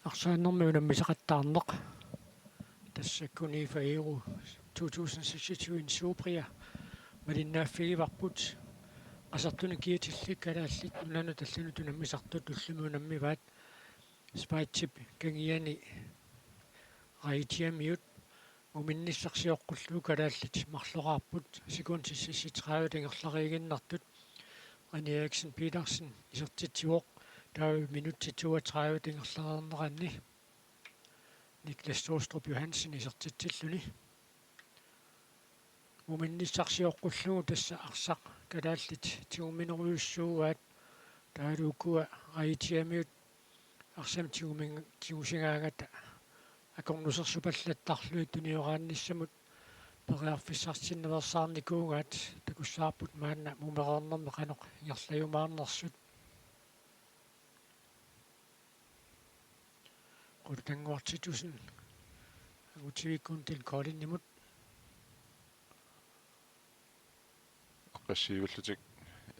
Arsaannermi unammisaqattaarneq тассаккуни фаиру 2026 сууприа малиннааффигиварпут qasartuni kiitillik kalaаллит унану таллану тунаммисартут туллуму наммиваат спайтсип кангиани раитиамиут уминниссарсиоққуллуу калааллит марлораарпут секундсисситраавит ингерлариигиннартут аниаксен пиларсен исертитсуоқ таа минуттитуатраавит ингерларернеранни Niklas Sostrup Johansen исертитсиллуни уминниссарсиоққуллуу тасса арсақ калааллит тиуминеруйуссууаат таалууккуа раитиамиут арсам тиусигаангата акорнусерсупаллаттарлуи туниораанниссамут периарфиссартинневерсаарникуугаат такуссаарпут маанна мумереернерми қаноқ ингерлаюмаарнерсут qultanguartitusun agutivikkuun tilkoolinnimut qassiivullutik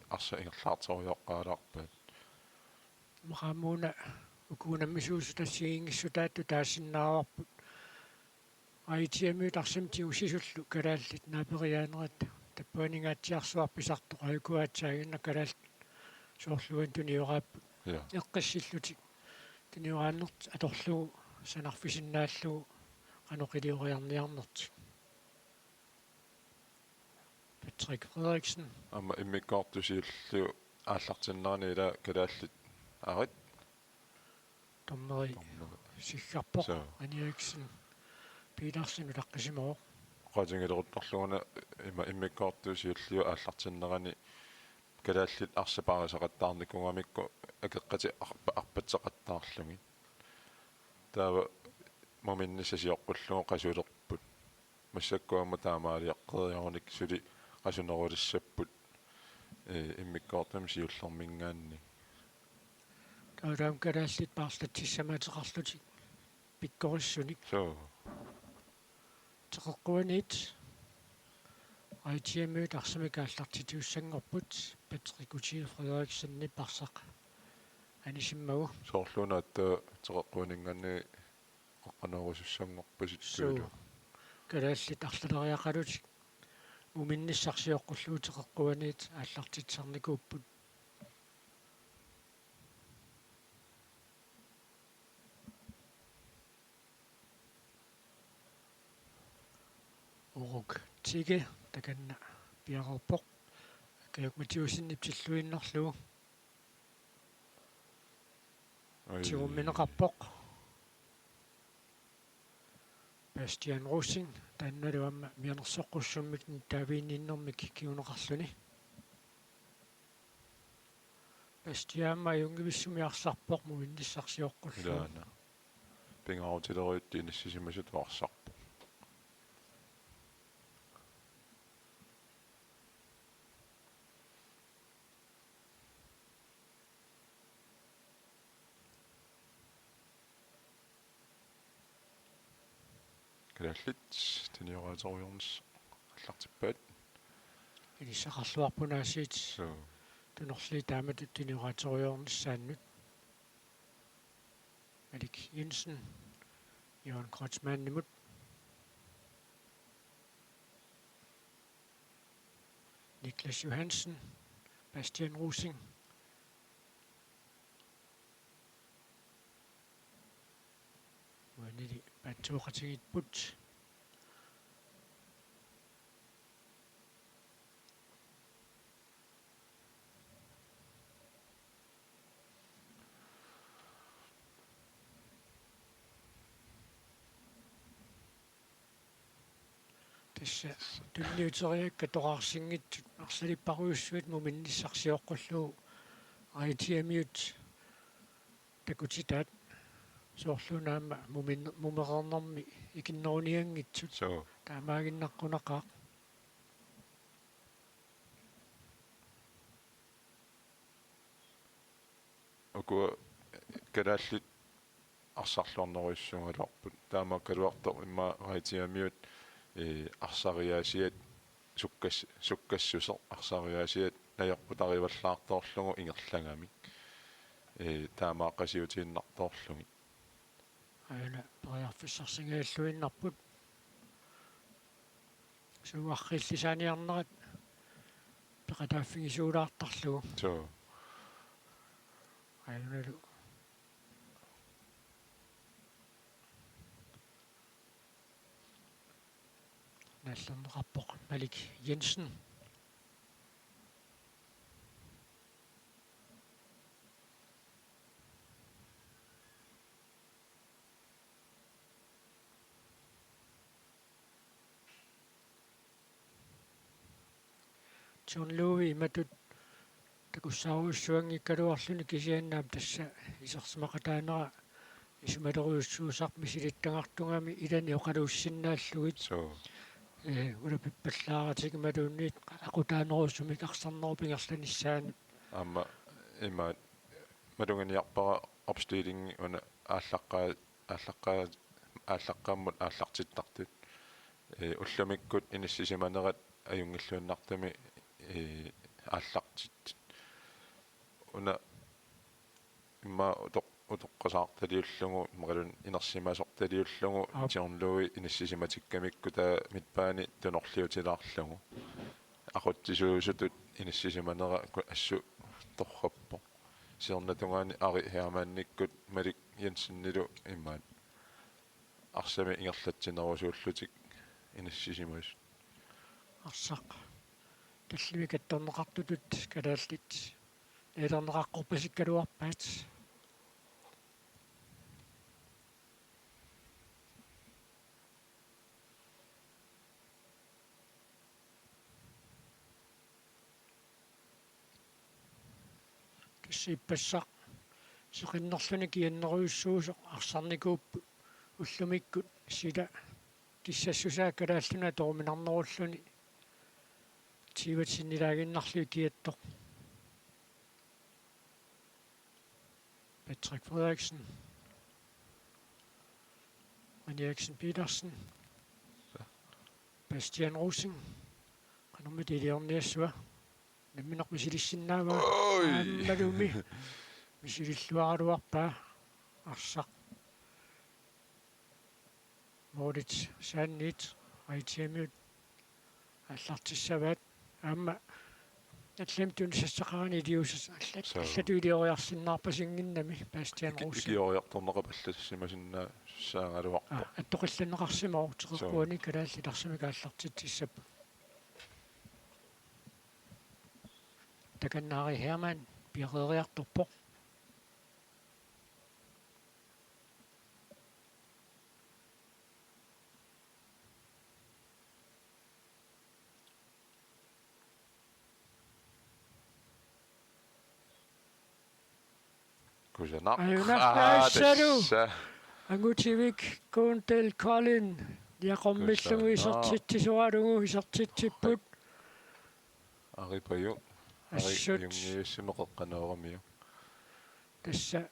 arsa ingerlaartorioqqaalaarpaat maqamuuna ukuunamisuusu tassigiingissuutaattu taassinnaararput aitiamiut arsam tiusisullu kalaallit naaperiaanerat tappuaningaatiarsuarpisartoq ayukuaatsaaginna kalaal soorluan tunioraappu eqqissillutik тиниорааннерт аторлуу санарфисиннааллуу qanoqilioriarniarnertik Patrick Frederiksen amma immikkoortusiullu ааллартиннерани ила калааллит арит томмери сиггарпо аниаксен пиларсин улаққисимоо qaatiнгилерутторлугуна има иммиккоортуусиуллу ааллартиннерани калааллит арсапаарисақаттаарникунгамикку акеққати арпатсеқаттаарлуги таава моминнисасиоққуллугу қасулерпут массаккуамма таамаалиаққериаруник сули қасунерулиссаппут иммиккоортам сиуллэрмингаанни таалаам калааллит паарлатсиссамаатеқарлутик пиккориссуник теқеққуанит айтиэмүүд арсамикааллартитиуссангорпут Patrick Frederiksenни парсақ анисиммагу соорлуунаатта теқеққуанингаанни қаққанерусуссангорпаситтуилу калааллит арлалериақалутик уминниссарсиоққуллуу теқеққуанит ааллартитсарникууппут орук тиге таканна пиарерпоқ каюкматиусинниптиллуиннерлугу тиумминеқарпоқ Bastian Rosing танналуамма мианерсоққуссуммик таавиинниннэрмик киунеқарлуни Bastianма юнгивиссумиарсарпоқ муинниссарсиоққуллу илаана пингаутилеруйутти инассисимасут варсарпо калааллит тиниорааторуйорнис аллартиппаат илиссақарлуарпунаасиит тунерли таамат тиниорааторуйорнissaannут Alik Jensen Jørgen Kreutzmann nimut Niklas Johansen Bastian Rosing Uanili Batuqatigit Put Tässä tunniuteriakka toqarsinngitut arsalipparuussuit muminnissarsiоққуллуу aitiamiut takutitaat soorluunaamma mumereernermi ikinnerunianngitsut taamaaginnaqqunaqaaq oku kalaallit арсарлуарнеруйссугаларпут таама калуарто имма aitiamiut арсариаасиат суккассусеқ арсариаасиат наярпутариваллаарторлугу ингерлангамик таамааққасиутииннарторлуги Aina periarfissarsingailluinnarput suuarrillisaaniarnerat peqataaffigisuulaartarlugu so ainalu nallerneqarpoq Malik Jensen John Louis matut takussaaruussuangikkaluarluni kisiannaam tassa isersimaqataanera isumaleriussuusaq misilittангартунгами илани оқалуuссиннааллугит so улапиппаллааратик малуунниит aqutaaneruussumik арсарнерупингерланissaani amma ima malunganiarpara opstilling una ааллаққааммут ааллартиттартут уллумиккут иниссисиманерат аюнгиллууннартами ааллартит уна имма утоққасаарталиуллугу мақалун инерсимасорталиуллугу тиорнлуи иниссисиматиккамикку таа митпаани тунерлиутилаарлугу ақуттисуусутут иниссисиманера ассу торраппо сиорнатунгаани ари хеамаанниккут Малик Jensenнилу иммаат арсами ингерлатсинерусууллутик иниссисимас арсақ таллуикатторнеқартутут калааллит элернеқаққорпасиккалуарпаат киссиппассақ сеқиннерлуни кианнеруйуссуусоқ арсарникууппу уллумиккут сила киссассусаа калааллуна тоорминарнеруллуни тиватсиннилагиннарлуи киаттоқ Patrick Frederiksen Jan Eriksen Petersen Bastian Rosing qanummitiliorniassua намминеқ мисилиссиннаава ааммалуми мисилиллуаруарпаа арсақ Морит Саннит айтиамиут аллартиссаваат аама атлемтун сассақарани диусас аллатуилиориарсиннаарпасингиннами Bastian Rosing игиориарторнеқапаллассимасиннаа саагалуарпо аттоқилланеқарсимау теқерпуани калааллиларсимик ааллартитсиссап таканнаари Hermann пиарериарторпоқ кусанақ ангутивик Kundal Colin диақормиллугу исертитсисуалугу исертитсиппут арипаю ассут юнгиуссимеқеққанеорамиу тасса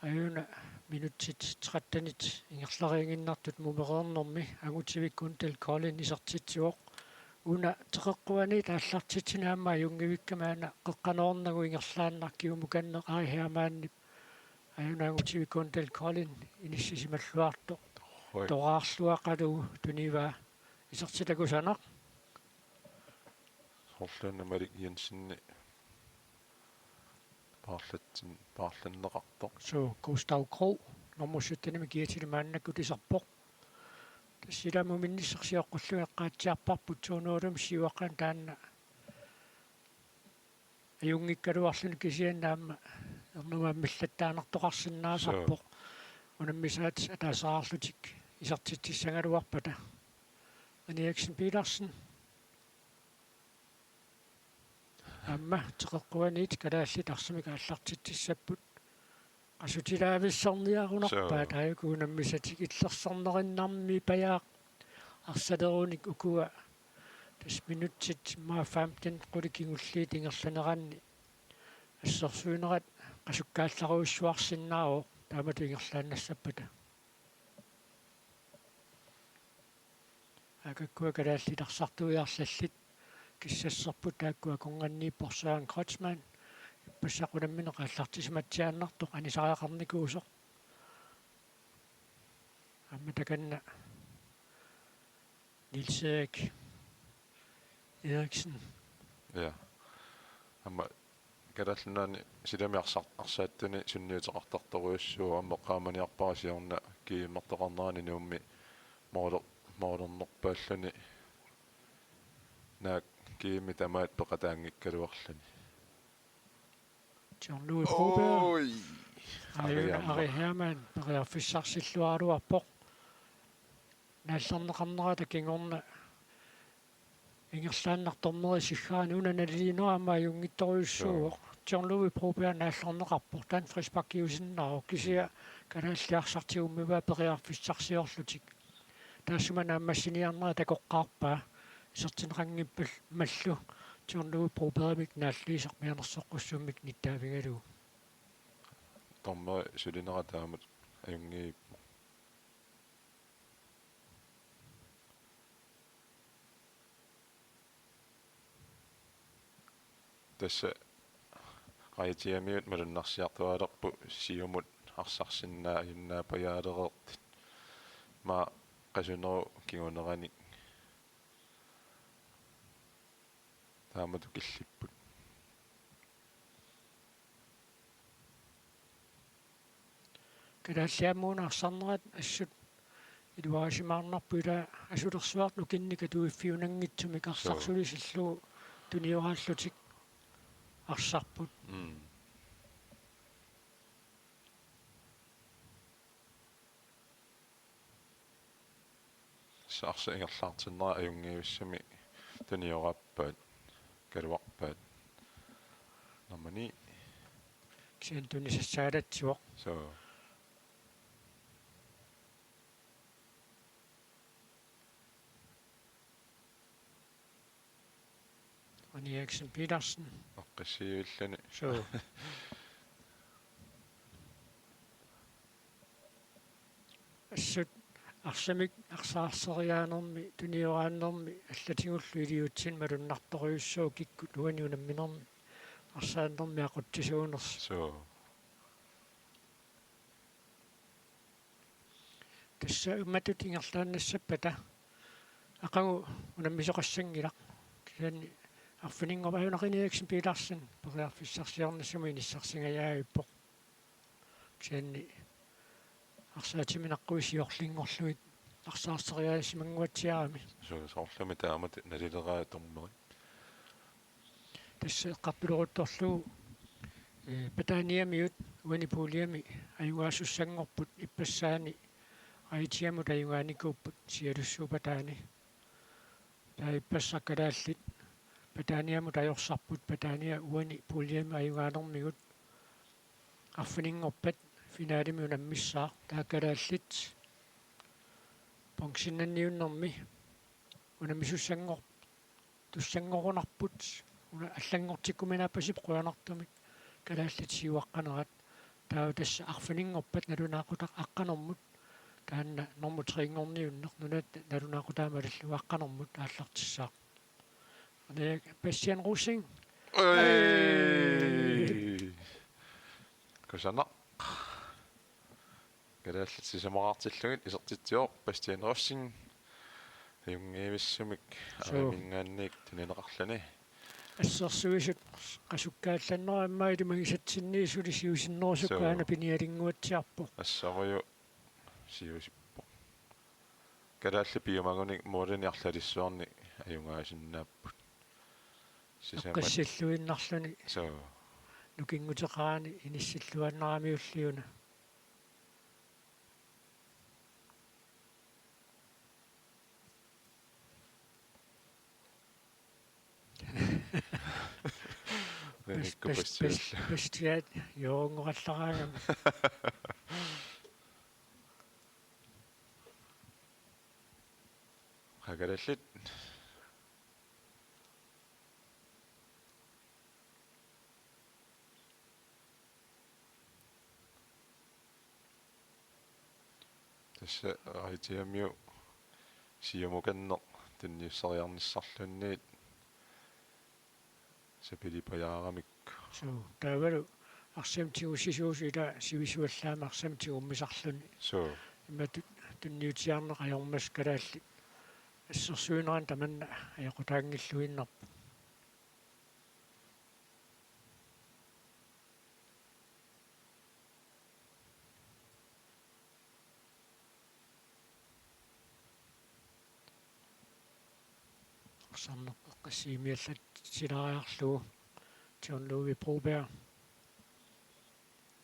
аюна минутсит 13-нит ингерларингиннартут мумереернэрми ангутивик Kundal Colin исертитсуоқ уна теқеққуани тааллартитсинаама юнгивиккамаана қеққанеорнагу ингерлааннаркиумуканнеқ ари хеамааннип аюнаагутиви Kundal Colin иниссисималлуарто тораарлуақалугу туниваа исертилагусанақ сорлуна Малик Jensenни paarlanneqartoq so Gustav Krog нормуссуттанами киатилимааннаккут исерпоқ тассиламу минниссерсиоққуллуи эққаатсиарпарпут туунуулум сиуаққан таанна аюнгиккалуарлуни кисианнаама ернума миллаттаанертоқарсинаасарпоқ унаммисаат атаасаарлутик исертитсисангалуарпата Jan Eriksen Petersen амма теқеққуаниит калааллит арсимик ааллартитсиссаппут qasutilaavissarniarunarpaat ajukuunammisatik иллерсарнериннарми паяақ арсалеруник укуа тас минутсит ма 15 qulикингуллиит ингерланеранни ассерсуинерат qasukkaallаруиссуарсиннааро таамату ингерлааннассаппата акаккуа калааллиларсартуиарлаллит киссассерпут тааккуа конганниппорсаан Крeutzmann иппассақунаммина қаллартисматсиааннартоқ анисариақарникуусоқ амма таканна Niels Erik Eriksen ja amma kadallunaani silamiarsaаттуни сунниутеқартарторуйуссуу аммеққааманиарпарасиорна кииммартоқарнерани нуумми моолернерпааллани наак киими тамаат пеқатаангиккалуарлани Jean-Louis Broberg ой Ari Hermann периарфиссарсиллуаруарпоқ нааллернеқарнерата кингорна ингерлааннарторнери сиггаани унаналилинуама юнгитторюссууоқ Jean-Louis Broberg нааллернеқарпоқ таан фриспаккиусиннаару кисиа канааллиарсартигуммива периарфиссарсиорлутик таассумана аммассиниарнера такоққарпаа исертинеқангиппал маллу Jean-Louis Brobergмик нааллиисармианерсоққуссууммик ниттаавигалуу томмери сулинератаамут аюнгиип тасса qaitiamiut malunnersiartualerpu siumut арсарсиннаа юннаа паяалереэртит ма qasuneru кигунерани таамату киллиппут калааллиаммуунаарсарнерат ассут илуарисимаарнарпуила асулерсуарну кинника туиффиунангитсумик арсарсули силлуу туниорааллутик арсарпут саарса ингерлаартиннера аюнгиуссами туниораппаат калуарпаат намани кисиантунисассаалатсуоқ so Ronny Eriksen Petersen аққиссиуиллани so ассут арсамик арсаарсериаанерми туниорааннерми аллатигуллу илиутсин малуннарторюссуу кикку луаниунамминерми арсааннерми ақуттисуунерс so тасса умматут ингерлааннассаппата ақагу унаммисоқассангилақ кисаани арфинингорпаюнақини Eriksen Petersen периарфиссарсиарнассуми ниссарсингаяавиппоқ кисаани арсаатиминаққуисиорлингорлуит арсаарсериаасимангуатсиарами so соорлами таамат налилераа тормери тасса эққарпилерутторлуу патааниамиут уанипуулиами аюгаасуссангорпут иппассаани аитиамут аюгааникууппут сиалуссуу патаани таиппассаккалааллит патааниамут ajorсарпут патаания уани пуулиами аюгаанермигут арфинингорпат финаалими унаммиссаа тааккалааллит понксиннанниуннэрми унамисуссангор туссангорунарпут уна аллангортиккуминааппасип қуянартумик калааллит сиуаққанерат таа тасса арфинингорпат налунаақутақ аққанэрмут таанна нормутриингорниуннер нунат налунаақутаамаллу аққанэрмут ааллартиссаа ане Bastian Rosing кусана калааллит сисамаартиллугит исертитсиор Bastian Rosing юнгиивиссумик аамингаанник тунинеқарлани ассерсуисут қасуккаалланнераммаа илимагисатсинниисули сиусиннерусуккаана пиниалингуатсиарпо ассаруйу сиусиппо калаалли пиумагуник муулиниарлалиссуарни аюнгаасиннааппут аққассиллуиннарлуни so нукингутеқаани иниссиллуаннарамиуллиуна бестиат йоонгораллараагам хагалаллит тасса аитиамиу сиумуканнеқ тунниуссариарниссарлунниит сапилипаяарамик so taavalu arsamtigu sisuusila sivisuallaama arsamtigu ummisarluni so immatut tunniutiarneq ajormas kalaalli ассерсуинеран таманна аякутаангиллуиннарпу арсарнеқ эққассиимиаллат силариарлугу John Louis Broberg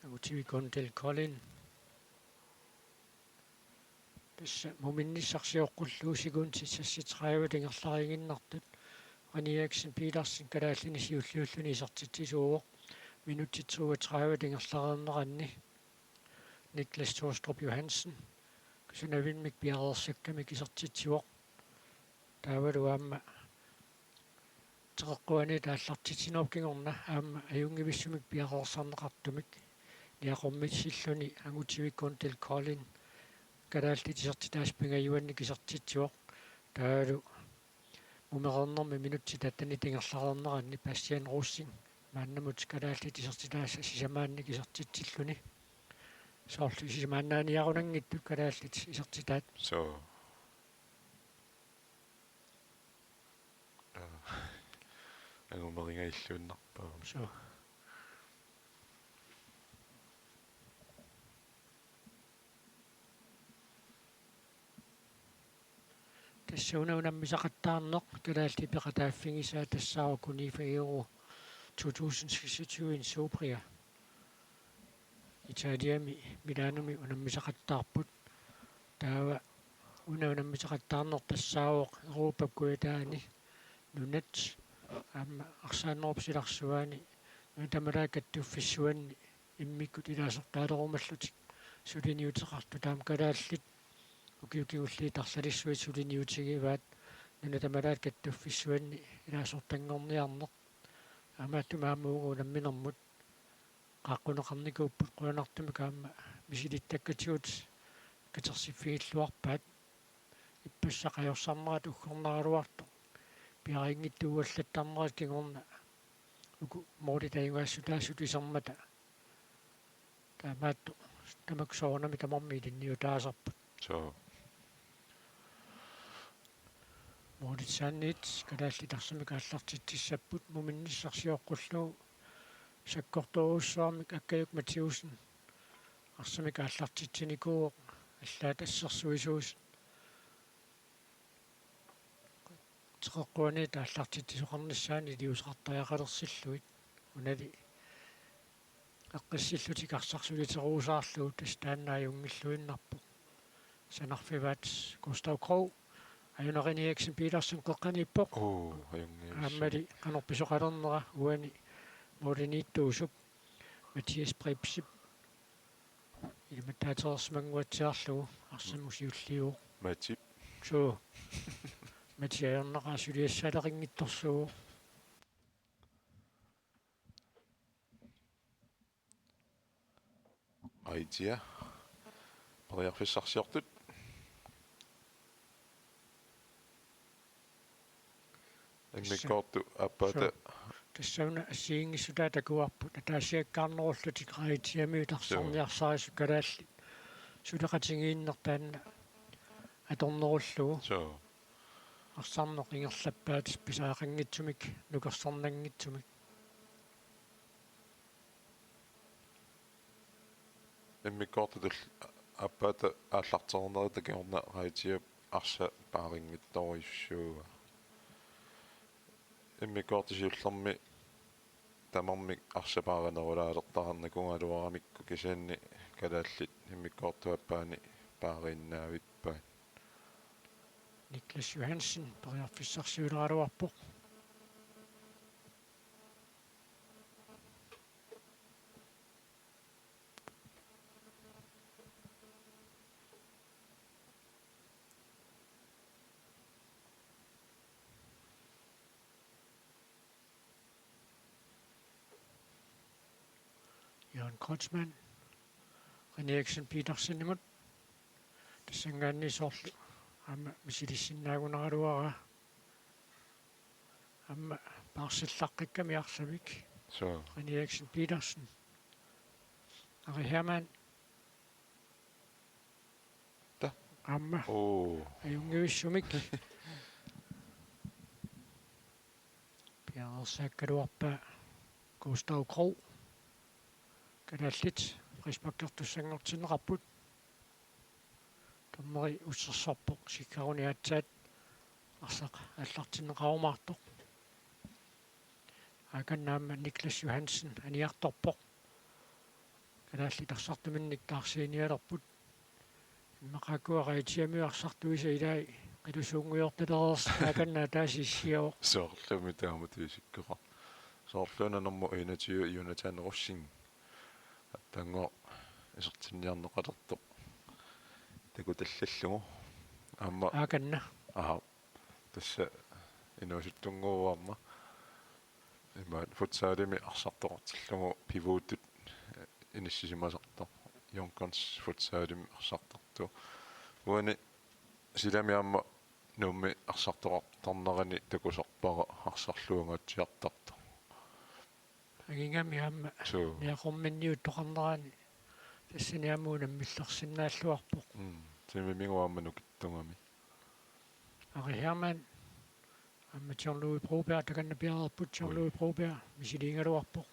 агутивикон Del Collin тасса муминниссарсиоққуллуусигуун сиссасситеқаава тингерларингиннартут Ronny Eriksen Petersen калааллини сиуллиуллуни исартитсисууоқ минуттитсууатеқаава тингерларернеранни Niklas Torstrup Johansen кусунавинмик пиарерсаккамик исартитсуоқ таавалуаама теққуани тааллартитсинерпкингорна аама аюнгивиссумик пиарерсарнеқартумик ниақормитсиллуни агутивиккун Del Collin калааллит исартитааспингаюанни кисартитсуоқ таалу мумерернэрми минутти таттани тингерларернеранни Bastian Russing мааннамут калааллит исартитааса сисамаанни кисартитсиллуни соорлу сисамаананиарунангиттут калааллит исартитаат so агумерингаиллуиннарпаа so тассаунаунаммисақаттаарнеқ калаалти пеқатааффигисаа тассаава кунифагиору 2026 Суприя Италиами Миланоми унаммисақаттаарпут таава унаммисақаттаарнеқ тассаавоқ Европаккуитаани нунат аама арсааннерупсиларсуаани тамалаакаттуффиссуанни иммиккут илаасертаалерумаллутик сулиниутеқарту таам калааллит укиукиулли тарлалиссуи сулиниутигиваат нуна тамалаат каттуффиссуанни илаасертангорниарнеқ амааттумаамуугу намминермут qaqqunеқарникууппут қуанартуми каама мисилиттаккатигут катерсиффигиллуарпаат иппассақаёрсарнерат уггорнералуарто пиарингиттууаллаттарнерат кигорна уку моори таингаассутаассутисермата таамаатту тамаксоорнами тамарми илинниутаасарпут so мооритсаанниит калааллитарсами кааллартитсаппут муминниссарсиоққуллуу саккорторууссуармик аккаюк матиусен арсами кааллартитсиникуу аллаат ассерсуисуус теққуани тааллартитсоқарнассаани илиусеқартариақалерсиллуит унали аққиссиллутик арсарсулитеруусаарлуу тастаанааюнгиллуиннарпу санарфиваат Gustav Krog аюнерини Eriksen Petersen қеққаниппоқ ааммали қанорписоқалернера уани моринитtuusuk Mathias Pripsip илматтаатерсмангуатсиарлугу арсамусиуллиу матип so матиаернеқаа сулиассалерингитторсугу аидиа париарфиссарсиортут иммиккоорту аппата тассауна ассиингиссутаа такуарпут татаасиаккаарнеруллутик раитиамиутарсарниарсарису калаалли сулеқатингииннертаанна аторнеруллугу so арсарнеқ ингерлаппаат писаақангитсумик нукерсарнангитсумик иммиккоорту аппата ааллартернери такиорна раитиап арса паарингитториуссууга иммиккоортисиуллерми тамармик арсапааранерулаалертарнакунгалуарамикку кисаанни калааллит иммиккоортуаппаани паариннаавиппаа Niklas Johansen париарфиссарсиулералуарпоқ Jørgen Kreutzmann Ronny Eriksen Petersen имут тассангаанни соорлу аама мисилиссиннаагунералуара Amma parsillaqqikkami arsamik Så René Eriksen Petersen Ari Hermann Da. Amma ajungivissumik Pianersakkaluarpa Gustav Krog kadallit rismakkertussanngortineqarput tammeri ussersorpoq sikkaruniaatsaat arsaq аллартинеqarumaartoq akannaamma Niklas Johansen aniartorpoq kadaallit arsartuminnik taarsiinialerput иммақакуараитиамиуарсартуиса илаи қилусуунгуйорталерерс аканнаа таасиссиао soorlumi taamatuisikkeqa soorluna normu inatiu iunatanerussin атtanго исертинниарнеқалерто такуталлаллугу аама аканна тасса инуусуттунгууарма имаат футсаалими арсартоқартиллугу пивуутут иниссисимасарто Jonkerns футсаалими арсартарту уани силамиамма нуумми арсартоқартарнерани такусорпара арсарлуунгаатсиартарто агингами аама ниақорминниут тоқарнерани тассаниамуунам миллерсиннааллуарпоқ тимимигуамману киттунгами Ari Hermann аама Jean-Louis Broberg таканна пиарерпут Jean-Louis Broberg мисилингалуарпоқ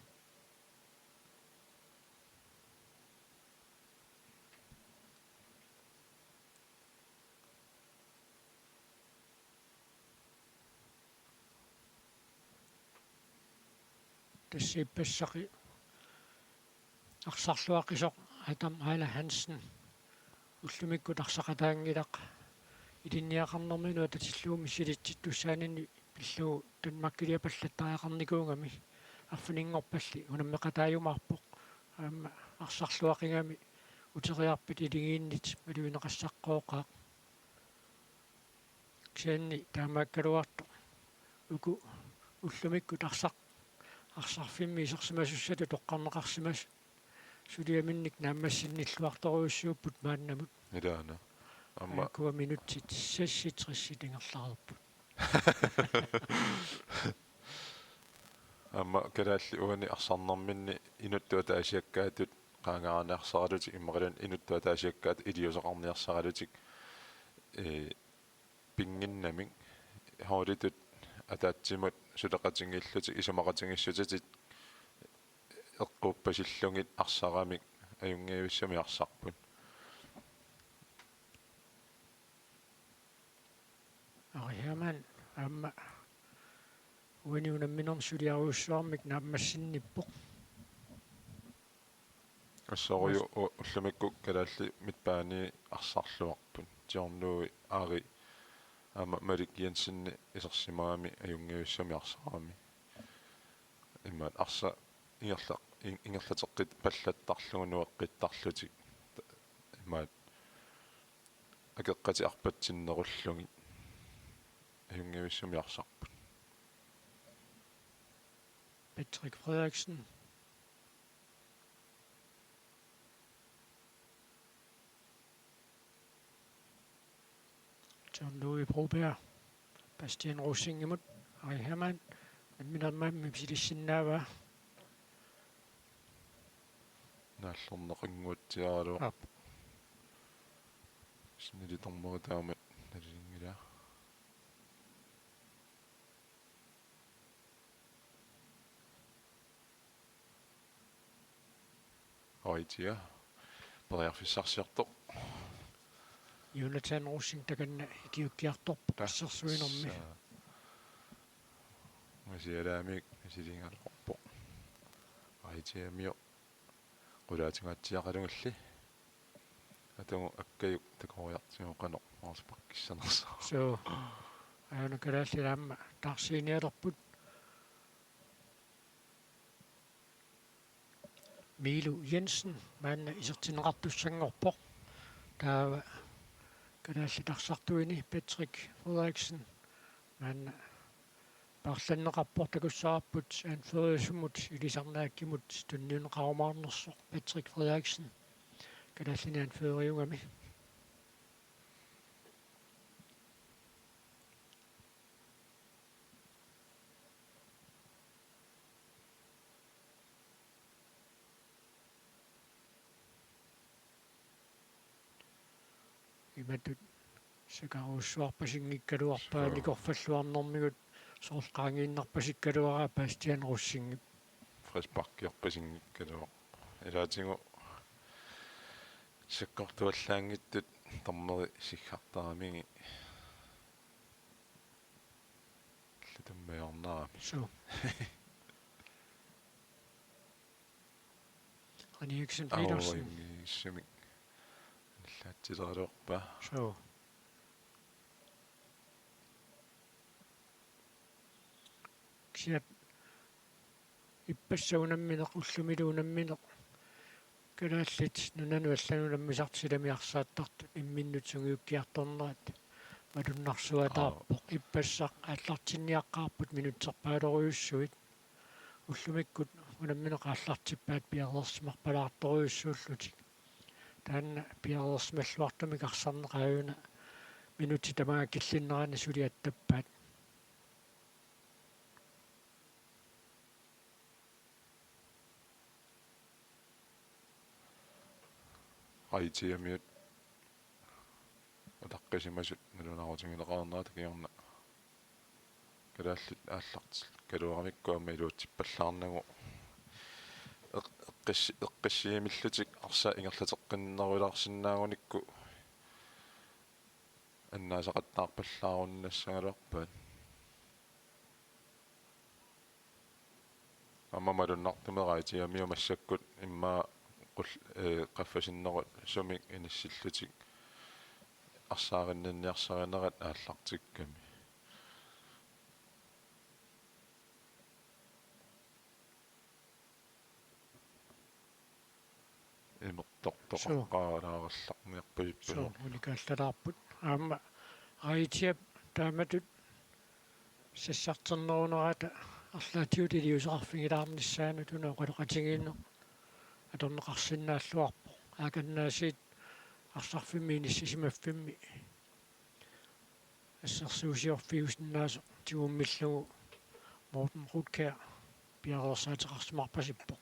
тассииппассақи арсарлуаққисоқ атам Айла Хансен уллумиккут арсақатаангилақ илинниақарнэрминуа татиллууми силитсит туссаанини пиллуу танмаккилиапаллаттариақарникуунгами арфинингорпалли унаммеқатаажумаарпоқ аама арсарлуақингами утериарпит илигииннит малуинеқассаққооқаа ксианни таамааккалуарто уку уллумиккут арсарфимми исерсимасуссату тоққарнеқарсимас сулиаминник нааммассинниллуарторуйуссууппут мааннамут илаана амма куа минутсит сасситрissитингерлааруппут амма калаалли уани арсарнэрминни инуттуата асиаккаатут qaangaarniarsaralutик иммақалун инуттуата асиаккаат илиусақарниарсаралутик пингиннамик хаулитут атаатсимут сулеқатингиллутик исумақатингиссутитит эққуппасиллугит арсарамик аюнгиависсами арсарпут Ari Hermann аама уаниунамминерм сулиаруйуссуармик нааммассинниппоқ ассориу уллумиккук калаалли митпаани арсарлуарпут Jean-Louis Ari аама Malik Jensenни исерсимаами аюнгиависсами арсарами иммаат арса ингерлатеққит паллаттарлугунуэққиттарлутик иммаат акеққати арпатсиннеруллуги аюнгиависсами арсарпут Patrick Frederiksen Jean-Louis Broberg Bastian Rosingemut Ari Hermann амминермаамми силиссиннаава нааллернеқингуутсиаралу снилитормерутаамат налингила оитиа париарфиссарсиарто Jonathan Rosing таканна икиуккиарторпо тассерсуинерми масиалаамик силингалерпо оитиамио qulaatigaatiaqalungalli атагу аккаюк такориартигоқано марспаккиссанерса so аана калааллиаама тарсиниалерпут Milo Jensen маанна исертинеқартуссангорпоқ таава калааллитарсартуини Patrick Frederiksen маанна парланнеқарпор такуссаарпут анфериусумут илисарнааккимут тунниунеқарумаарнерсоқ Patrick Frederiksen калааллини анфериугами imatut sakaruussuarpasingikkaluarpaa nikorfalluarnermigut soorqaangiinnarpasikkaluaraa Bastian Russingip фрисparkiarpasingikkaluа илаатигу саккортуаллаангиттут торнери сиггартарамиги лутуммаёрнарами so Eriksen Petersen симик лаатсилералуарпа so Siat ippassauunammineq ullumiluunammineq kalaallit nunanu allanulammisartilamiarsaattartut imminnutsungiukkiartornerat malunnarsуатаарпоq иппассақ ааллартинниаққарпут минутсерпаалориуссуит уллумиккут унамминеқ ааллартиппаат пиарлерсимарпалаарториуссууллутик таанна пиарлерсималлуартумик арсарнеқааюна минути тамаа киллиннерани сулиаттаппаат айтиамиут атаққисимасут налунаарутингилеқарнерат киорна калааллит ааллартил калуарамиккуама илуутсиппаллаарнагу эққиссиимиллутик арса ингерлатеққиннеруилаарсинаагуникку аннаасақаттаарпаллааруннассагалуарпаат аммамалуннартумераитиамиу массаккут иммаа qaffasinnерут сумик иниссиллутик арсаариннинниарсаринерат ааллартикками имертортоққаалааралларниарпиппу уникааллалаарпут аама аитиап тааматут сассартернерунерата арлаатиут илиусеқарфигилаарниссаану туна оқалоқатигиинне аторнеқарсинааллуарпо ааканнаасиит арсарфимми ниссисимаффимми ассерсуусиорфиусиннаасо тигуммиллугу Morten Rutkær пиарерсаатеқарсимарпасиппо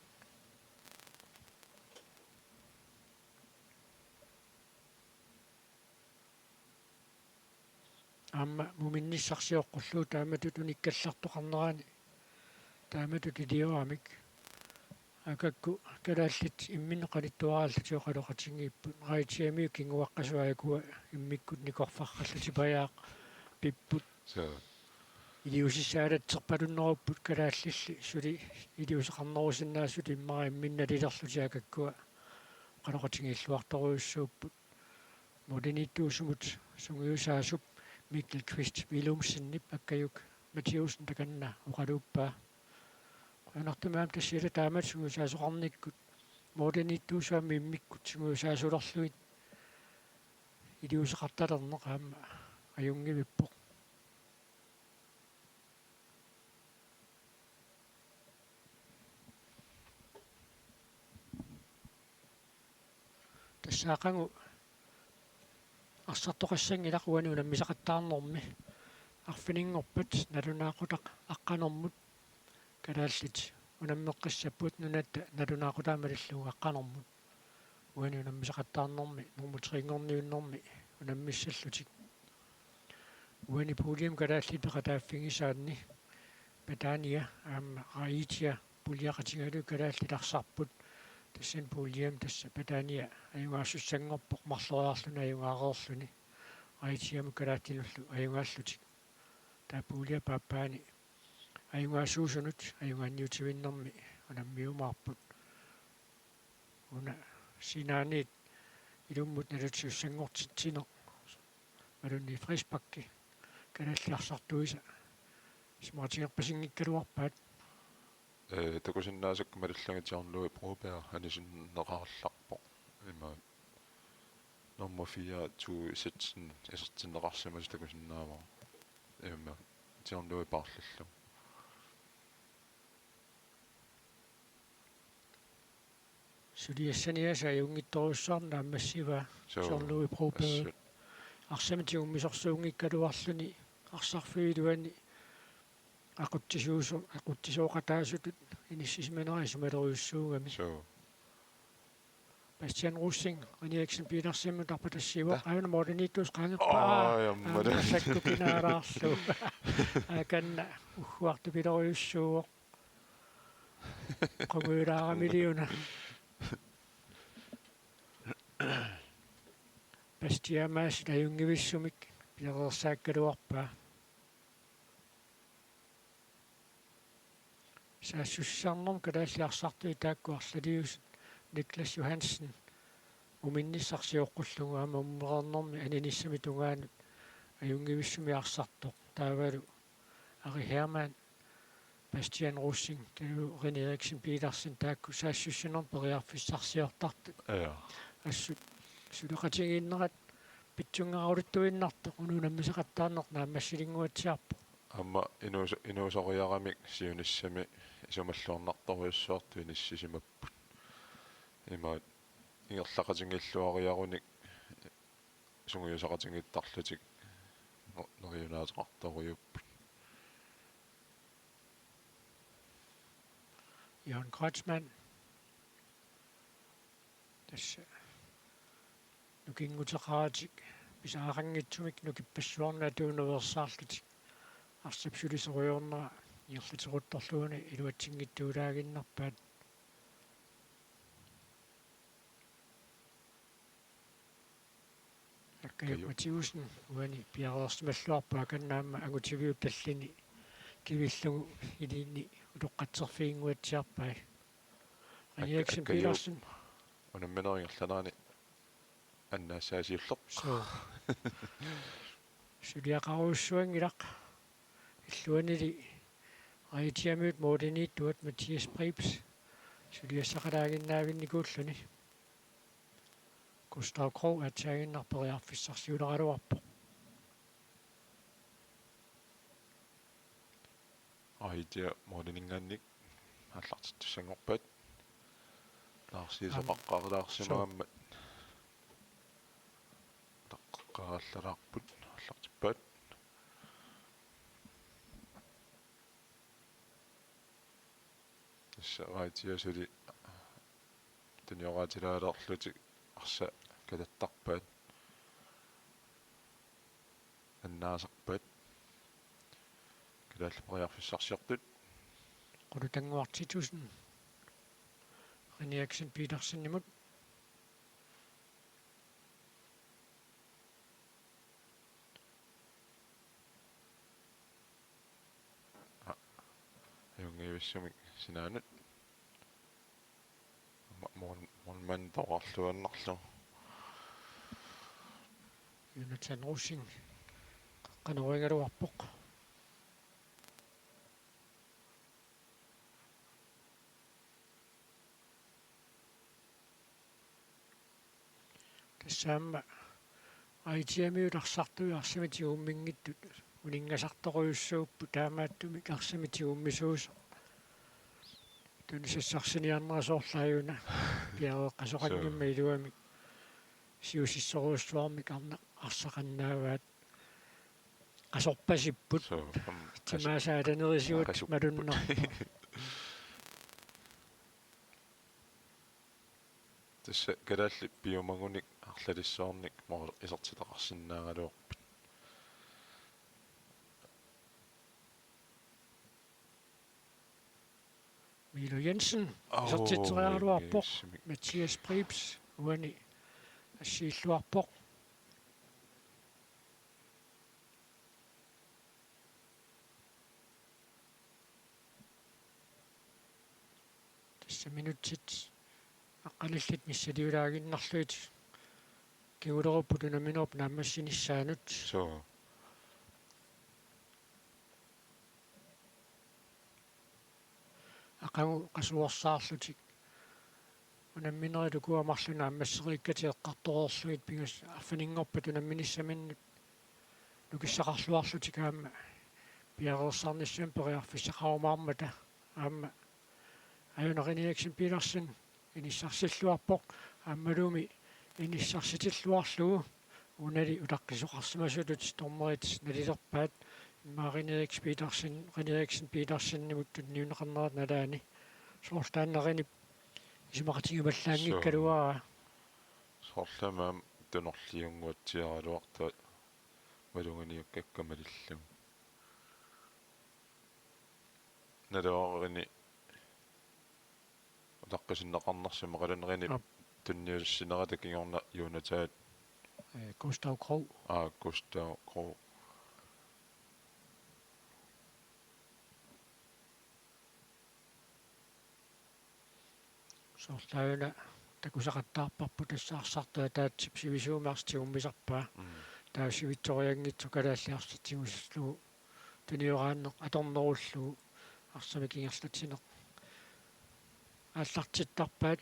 аама муминниссарсиоққуллуу тааматут униккаллартоқарнерани тааматут илиорамик акакку калааллит имминеқалиттуарааллатиоқалоқатингииппут раитиамиу кингуаққасуаакуа иммиккут никорфарраллутипаяақ пиппут илиусиссаалатсерпалуннеруппут калааллилли сули илиусеқарнерусиннаасут иммара имминналилерлутиакаккуа қалоқатингииллуарторуйуссууппут модиниттуусумут сунгиусаасуп Mikkel Kvist Willumsenip akkayuk Mathiusen takanna uqaluuppaa qanartumaam tassila taamat sungusaasuqarnikkut modernittuusuammi immikkut sungusaasulerluit iliuseqartalerneq aamma ajungivippoq tassaaqangu арсартоқассангилақуани унаммисақаттаарнэрми арфинингорпат налунаақутақ аққанэрмут калааллит унаммеққиссаппут нунатта налунаақутаамалиллугу аққанэрмут уани унаммисақаттаарнэрми нормутрингорниуннэрми унаммиссаллутик уани пулиам калааллит пеқатааффигисаанни патаания аама раитиа пулиақатингалу калааллит арсарпут тассан пулиам тасса патаания аюнгаассуссангорпоқ марлериарлуна аюнгаареерлуни аитиаму калааттинуллу аюнгааллутик таапуулиа пааппаани аюнгаассуусунут аюнгаанниутивиннэрми унаммиумаарпут уна синаанит илуммут налутсиуссангортитсинеқ малунни фриспакки калааллиарсартуиса смаатингерпасингиккалуарпаат такусиннаасакку малуллагатиарнлуи пробеа анисиннеқарларпо има номер 4 ту ситсен эсертиннеқарсимас такусиннаава има тиарнлуи парллу сулиассаниаса юнгитторуссаарна аммассива соорлуи пробеа арсаматиуммисорсуунгиккалуарлуни арсарфиилуани aquttisuoqataasutut inissisimanaari sumaleriussuugami Bastian Russing René Eriksen Petersen tarpatassiva aina modernittus Aa, jamma. sakkukinaaraarlu akanna uhuartu piloriussuuq qumuilaaramiliuna Bastiamaas tajungivissumik pilererssaakkaluarpaa saasussaarnum kalaalliarsartui taakkuarlalius Niklas Johansen uminnissarsiuqqullugu ama ummerernermi aninissami tungaanut ajungivissumi-arsartoq taavalu Ari Hermann Bastian Russing talu René Eriksen Petersen taakku saassussunerm periarfissarsiortartut Ja. assut suluqatigiinnerat pitsungaaruluttuinnartoq ununammisaqattaarneq naammassilinguatsiarpo Amma inuusoriaramik siunissami isumalluarnartoriussuartu inissisimapпут. Imaat ingерлaqatingilluariarunik sunguyusaqatingittarlutik neriunaateqartoriupput. Jørgen Kreutzmann tässä nukinguteqaatik pisaarangitsumik nukipassuarnaa tuuneversaarlutik arsapsulisoriornera iorliteruttorluuni iluatsingittuulaaginnarpaat akkajumatiusen uani piareersimalluarpaa kannaamma angutiviut tallini kivillugu iliinni utoqqatserfiinguatsiarpai René Eriksen Petersen Unammineringerlanaani аннаассаасиуллерп. so suliaqaruussuangilaq illuanili aitiamut modernittuat Mathias Preibs suliassaqalaaginnaavinnikuulluni Gustav Krog ataaginnarperiarfissarsiuleraluarpo Aitia modeningannik аллартиттуссангорпат лаарсиисоқаққарлаарсимааммат таққараллалаарпут аллартиппаат сараатиасули таниораатилаалерлутик арса калаттарпаат аннаасарпаат калааллапариарфиссарсиартут qulutangуартитуsen René Eriksen Petersen-nimut юнгивиссумик синаанут мон тоқарлуаннарлу Jonathan Russing qaneruingaluarpoq тассаама аитиамиуларсартуи арсиматигуммингиттут униннgasartoruйуссууппу таамааттумик арсиматигуммисуусо тунисассарсиниарнерасоорлааюна пиареэққасоқангимма илуамик сиусиссоруussуармик арна арсақаннааваат qasорпасиппут тимаасааланерисуут малуннер тасса калаалли пиумагуник арлалиссуарник моо исертитақарсиннаагалуорпит Milo Jensen исертитсериаруарпоқ Mathias Preibs уани ассииллуарпоқ тасса минутсит аққалиллит миссалиулаагиннарлуит кигулеруппут унаминерп нааммассиниссаанут соо ақагу қасуорсаарлутик унамминерилу куамарлуна аммассерииккати эққартороорлугит пигас арфанингорпат унамминиссаминнут нукиссақарлуарлутик аама пиареерсарниссуам периарфиссақарумаармата аама аюна René Eriksen Petersen иниссарсиллуарпоқ ааммалууми иниссарситиллуарлугу унали утаққисоқарсимасулут тормерит налилерпаат René Eriksen Petersen nimуттут ниунеқарнерат налаани соортааннерини исумақатигималлаангиккалуара soorlamaam tunorliunguatsiaraluarta malunganiukkakkamalillung naluarini taqqisinnaqarnarsima qalunerini Op. tunniulissinera takingorna yuunataat Gustav Krog. Gustav Krog Soorlauna takusaqattaarparpu tassaarsartua taatsip sivisuumaarstigummисарпаа таасивитсориангитсу калааллиарсатсигусслугу туниорааннеқ аторнеруллугу арсами кингерлатинеқ ааллартиттарпаат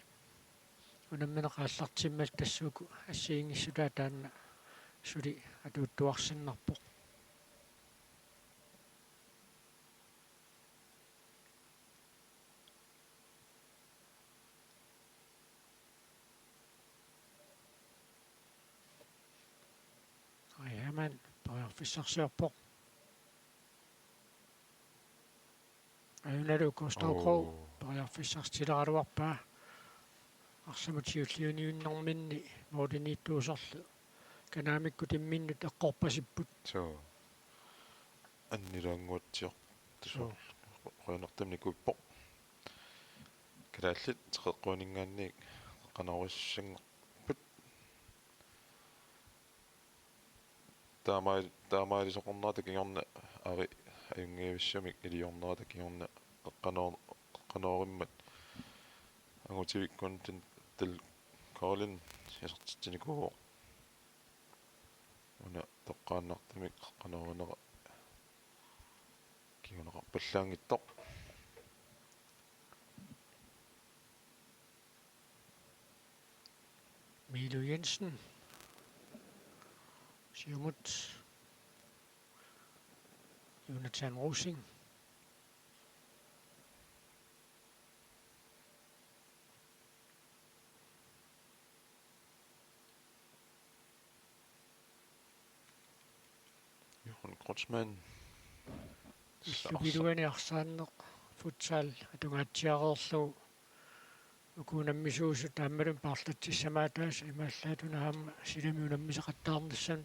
унамминеқ ааллартиммал тассууку ассиингиссутаа таанна сули атууттуарсиннарпоқ Jamen, pariarfissarsiarpoq аюналу Gustav Krog pariarfissartileraluarpaa арсамутиуллиуниуннэрминни моодинииттуусарлу канаамикку тимминнут эққорпасиппут so аннилаангуатсиор тусоо qoyanartamni kuippoq kalaallit teqeqquuningaanniik qanaruissangerput taamaalisoqornaa takingorna ari ajungiavissumik iliornera takingorna qeqqanoorimmat angutivikkun tal Colin isertitsinikuuq una toqqaannartamik qeqqanoorinera kiuneqarpallaangittoq Milo Jensen Siumut Jonathan Rosing Johan Kreutzmann иллупилуаниарсааннеқ футсал атунгаатсиареерлу укуунаммисуусу тааммалун паарлатсиссамаатаас имааллаатунаама силами унаммисақаттаарнisсан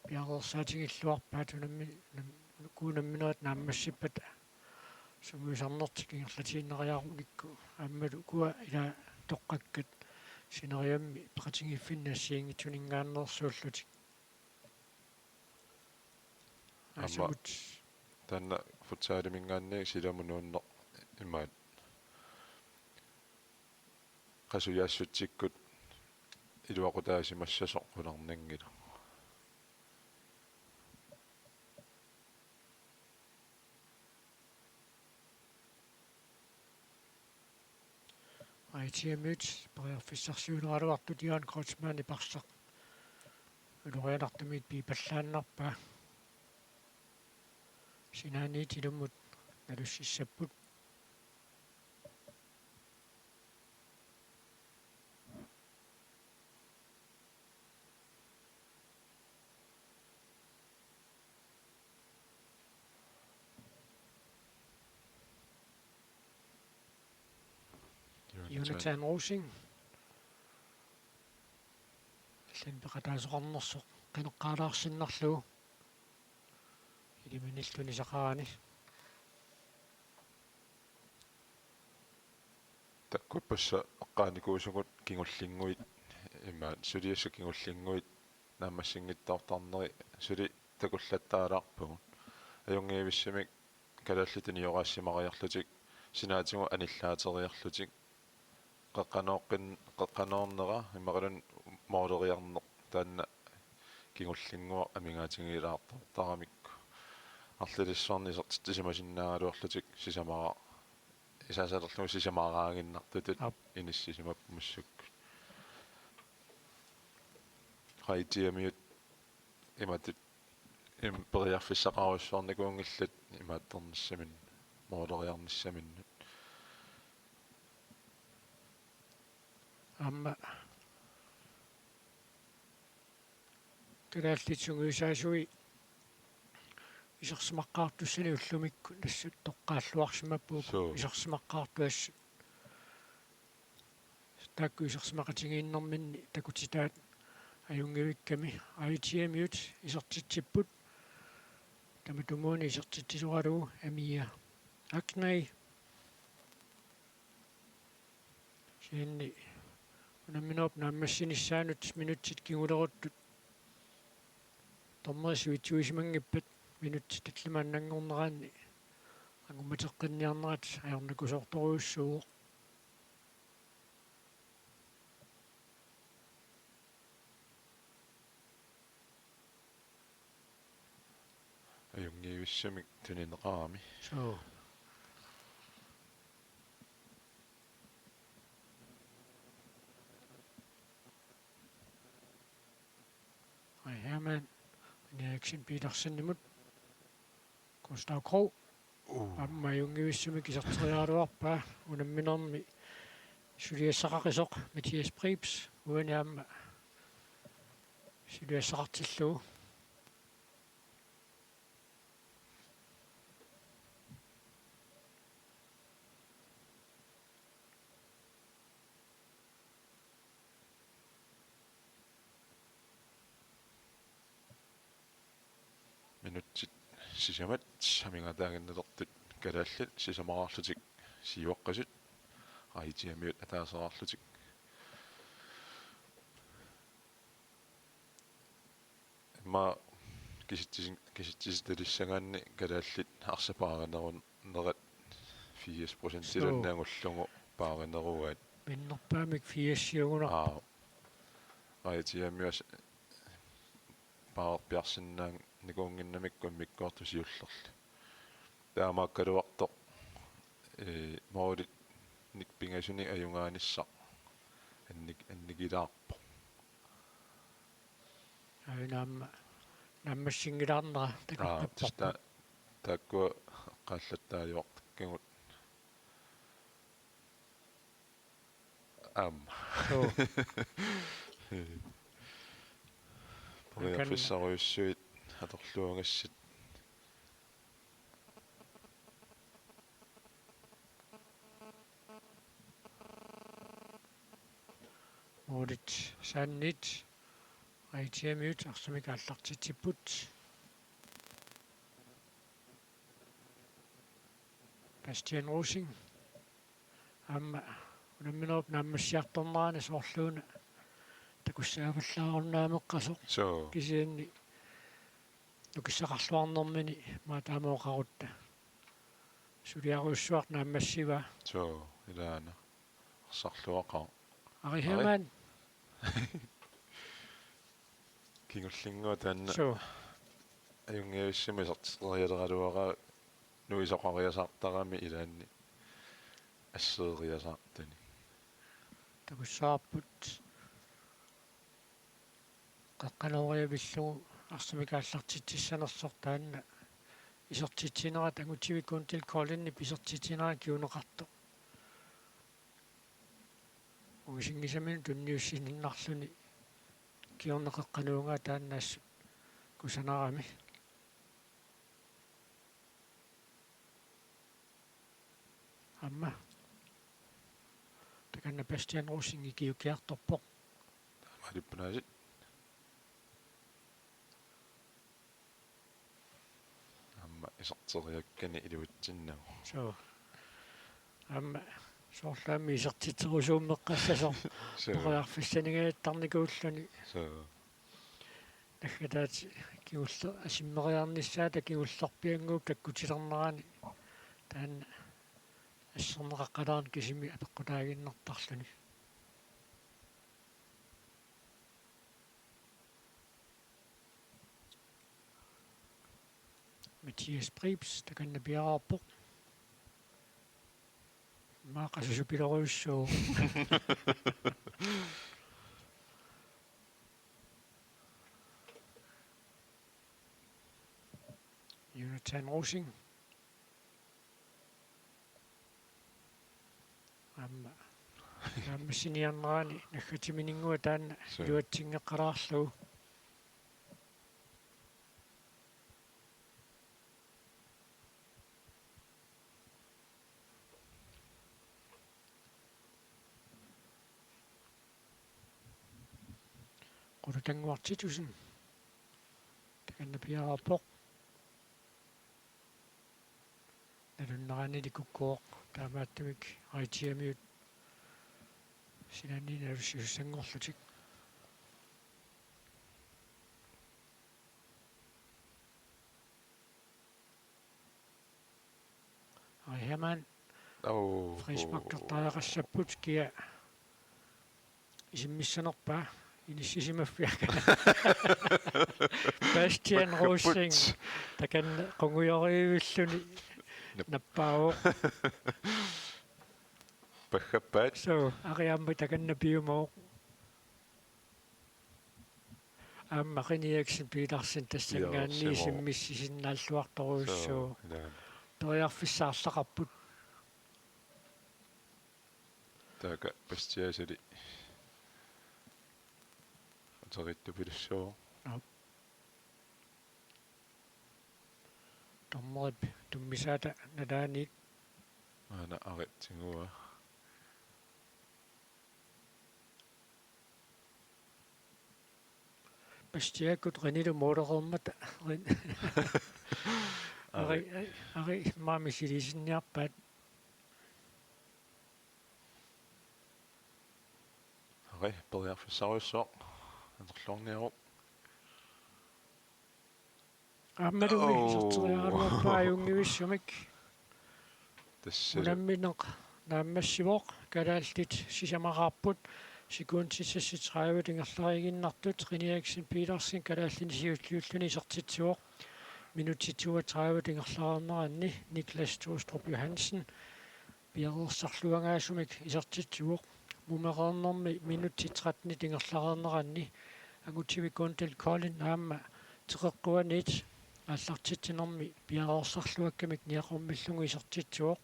пиареерсаатингиллуарпаат унамми укуунамминерат нааммассиппата сумуисарнертик ингерлатииннериаарникку ааммалу куа ила тоққаккат синериамми пеқатингиффиннассиингитсунингааннерсууллутик асамут tanna futsaaliminngaanniik silamunuunneq imaat qasuyaassutsikkut iluaqutaasimassasoq qunarnangila айтиамит париарфиссарсиунералуартут Johan Kreutzmann ипарсақ улорианартамит пипаллааннарпаа синаанит илуммут налуссиссаппут Jonathan Rosing иллан пеқатаасоқарнерсоқ қинеққаалаарсиннарлугу илиминиллунисақарани таккуппасса эққааникуусугут кингуллингуит имаат сулиассу кингуллингуит наамассингиттаортарнери сули такуллаттаалаарпугут аюнгиависсамик калааллитини йораассимариарлутик синаатигу аниллаатериарлутик qeqqanoornera imaqalun mooleriarneq taanna kingullinguа амингаатингилаартартарамикку арлилиссуарни сертитсимасиннаагалуарлутик сисамара исаасалерлугу сисамаараагиннартутут иниссисимаппумассук хайтиамиут иматит империарфиссақаруссуарникуунгиллат имаатторниссамин моолериарниссаминнут амма калааллитсунгуисаасуи исерсимаққаартуссани уллумикку нассут тоққааллуарсимаппууку исерсимаққаартуасс тааккуисерсимақатигииннэрминни такутитаат аюнгивикками ITM-ют исертитсиппут таматумууни исертитсисоралугу амия акнай сиинни унамминооп нааммассинissaанут минутсит кигулеруттут тормерисуитсуисимангиппат минутсит таллимааннангорнераанни ангумматеққинниарнерат аёрнакусоорторуйуссууоқ ajungiuissumik tunineqarami so Hej Herman, Eriksen Petersen-nimut Gustav Krog amma ajungiuissumik isarterialuarpaa unamminermi suliassaqaqisoq Mathias Prips uaniamma suliassaqartillugu minutsit sisamat samingataagиннелертут калааллат сисамаарлутик сиуаққасут ITM-ют атаасаарлутик ма киситсиситалиссагаанни калааллит арсапааринерун нерат 80% тиланнаангуллугу пааринеругаат миннерпаамик фиассиугунар ITM-юас паарпиарсинаан никуунгиннамиккун миккуартусиуллерли таамааккалуарто моодит никпингасуни аюнгааниссақ анникилаарпо аинаамма наммассингилаарнера такаппаппа тааккуа qaallаттаажуартаккагут so Пoriarfissaruissuit аторлуангассат Modit sannit ITM-ют арсамикааллартитсиппут Bastian Rosing amma унамминооп нааммассиарторнерани соорлууна такуссаафаллааруннаамеққасоқ so кисианни нукиссақарлуарнэрмини маатаамооқарутта сулиаруйссуарт нааммассива so илаана арсарлуақаа Ari Herman кингуллингуа таанна so аюнгиуссими сартиқериалералуара нуисоқариасаартарами илаанни ассеериасаартани такуссаарпут қаққанериавиллугу арсамикааллартитсиссанерсор таанна исертитсинерат ангутивиккуун тил коллинни писертитсинера киунеқарто угисингисамин тунниуссининнарлуни киорнеқеққануунгаа тааннаассу кусанарами амма таканна Bastian Rosing киукиарторпоқ малиппунаасит амма исартериаккани илуитсиннагу so амма соорлаами исертитсерусууммеққассасо ториарфиссанигааттарникууллани so наггатаати киуллер асиммериарниссаата киуллерпиангууп таккутилернерани таанна ассернеқаққалаарн кисими апеққутаагиннертарлуни Mathias Prips таканна пиараарпоқ маақасусупилеруйуссуу Jonathan Rosing амма нааммассиниарнерани наггатиминингуа таанна илуатсингеққалаарлугу qulutangуартитусын таканнапиарапоқ налуннерани ликуккооқ таамааттамик айтиамиут синанни налуссиуссангорлутик айхаман фришмактартаақассаппут киа исиммиссанерпаа иниссисимаффиака Bastian Rosing такан қонгуйориивиллуни наппао пахаппаат so ариамма таканнапиумоо аммақиниаксин пиларсин тассангаанни симмиссисиннааллуарторуйуссуу ториарфиссаарлақарпут така пастиасали атаритту пилуссоо томморип туммисаата налаани ана аритсигуа пастиакут ренилу моолерермата ари маами силисинниарпаат ари периарфиссаруйссоо аторлуорниаро аммалуми сортериаруаппаа юнгивиссумик тассалу унамминеқ нааммассивоқ калааллит сисамақарпут секундсиссасситраавут ингерларигиннартут риниаксин пиларсин калааллини сиуллиуллуни сертитсуоқ минутситуатраавут ингерлаарнеранни Niklas Toostrup Johansen биерерсарлуангаасумик исертитсуоқ мумеқарнерми минутситратни ингерлаарнеранни агутсивиккуунтал Colin аама теқеққуанит аллартитсинерми биерерсарлуаккамик ниақормиллугу исертитсуоқ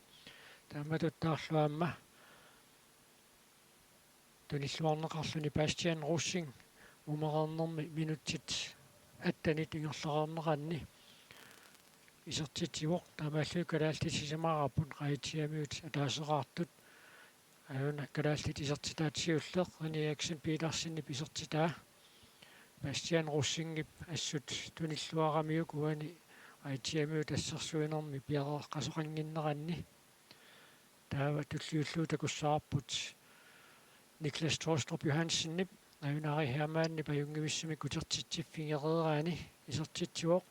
тааматуттаарлуаама туниллуарнеқарлуни Bastian Rosing мумеқарнерми минутсит аттанит ингерлаарнеранни исертитсуоқ таамааллуи калааллит сисамаараппут qaitiamiut атаасеқартут аюна калааллит исертитаатсиуллеқ риниаксин пиларсинни писертитаа Bastian Rosingip ассут туниллуарамиук уани qaitiamiut ассерсуинерми пиараа қасоқангиннеранни таава туллиуллуу такуссаарпут Niklas Toostrup Johansenнип аюнари хермаанни паюнгивиссуми кутертитсиффигерераани исертитсуоқ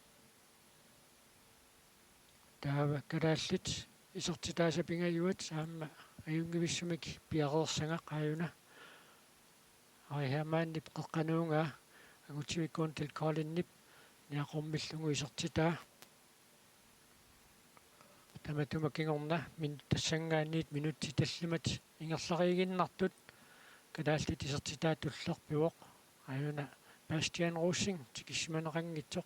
таава калааллит исертитаасапингаюат аама аюнгивиссумик пиареерсангақ аюна ари хермааннип қеққануунгаа агутсивиккуунтал Colinнип ниақормиллугу исертитаа таматумаккингорна мин тассангаанниит минутти таллимат ингерларигиннартут калааллит исертитаа туллерпиуоқ аюна Bastian Rosing тикиссиманеқангитсоқ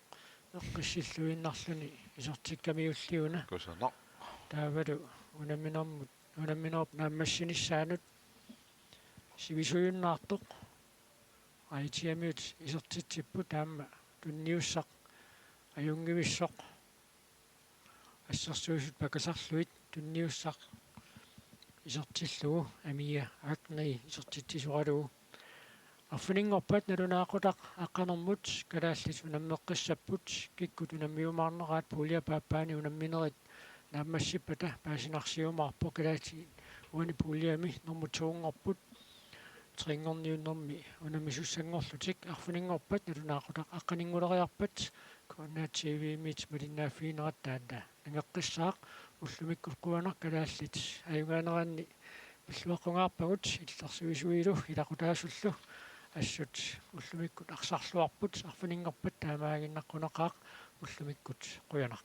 эққиссиллуиннарлуни исертиккамиуллиуна кусана таавалу унамминерп нааммассиниссаанут сивисуйуннаартоқ айтиамиут исертитсиппу таама тунниуссақ аюнгивиссоқ ассерсуусут пакасарлуит тунниуссақ исертиллугу амия акни исертитсисуаралугу арфинингорпат налунаақутақ аққанермут калааллит унаммеққиссаппут киккут унаммиумаарнераат пулиа пааппаани унамминерит нааммассиппата паасинарсиумаарпо калаати уани пулиами нормутуунгорпут трингорниуннэрми унамисуссангорлутик арфинингорпат налунаақутақ аққанингулериарпат куна тивимит малиннааффиинерат таанда нангеққиссаақ уллумиккут қуанақ калааллит аюнгаанераанни пиллуаққунгаарпагут иллерсуисуилу илақутаасуллу ассут уллумиккут арсарлуарпут арфинингорпат таамаагиннаққунеқаақ уллумиккут қуянақ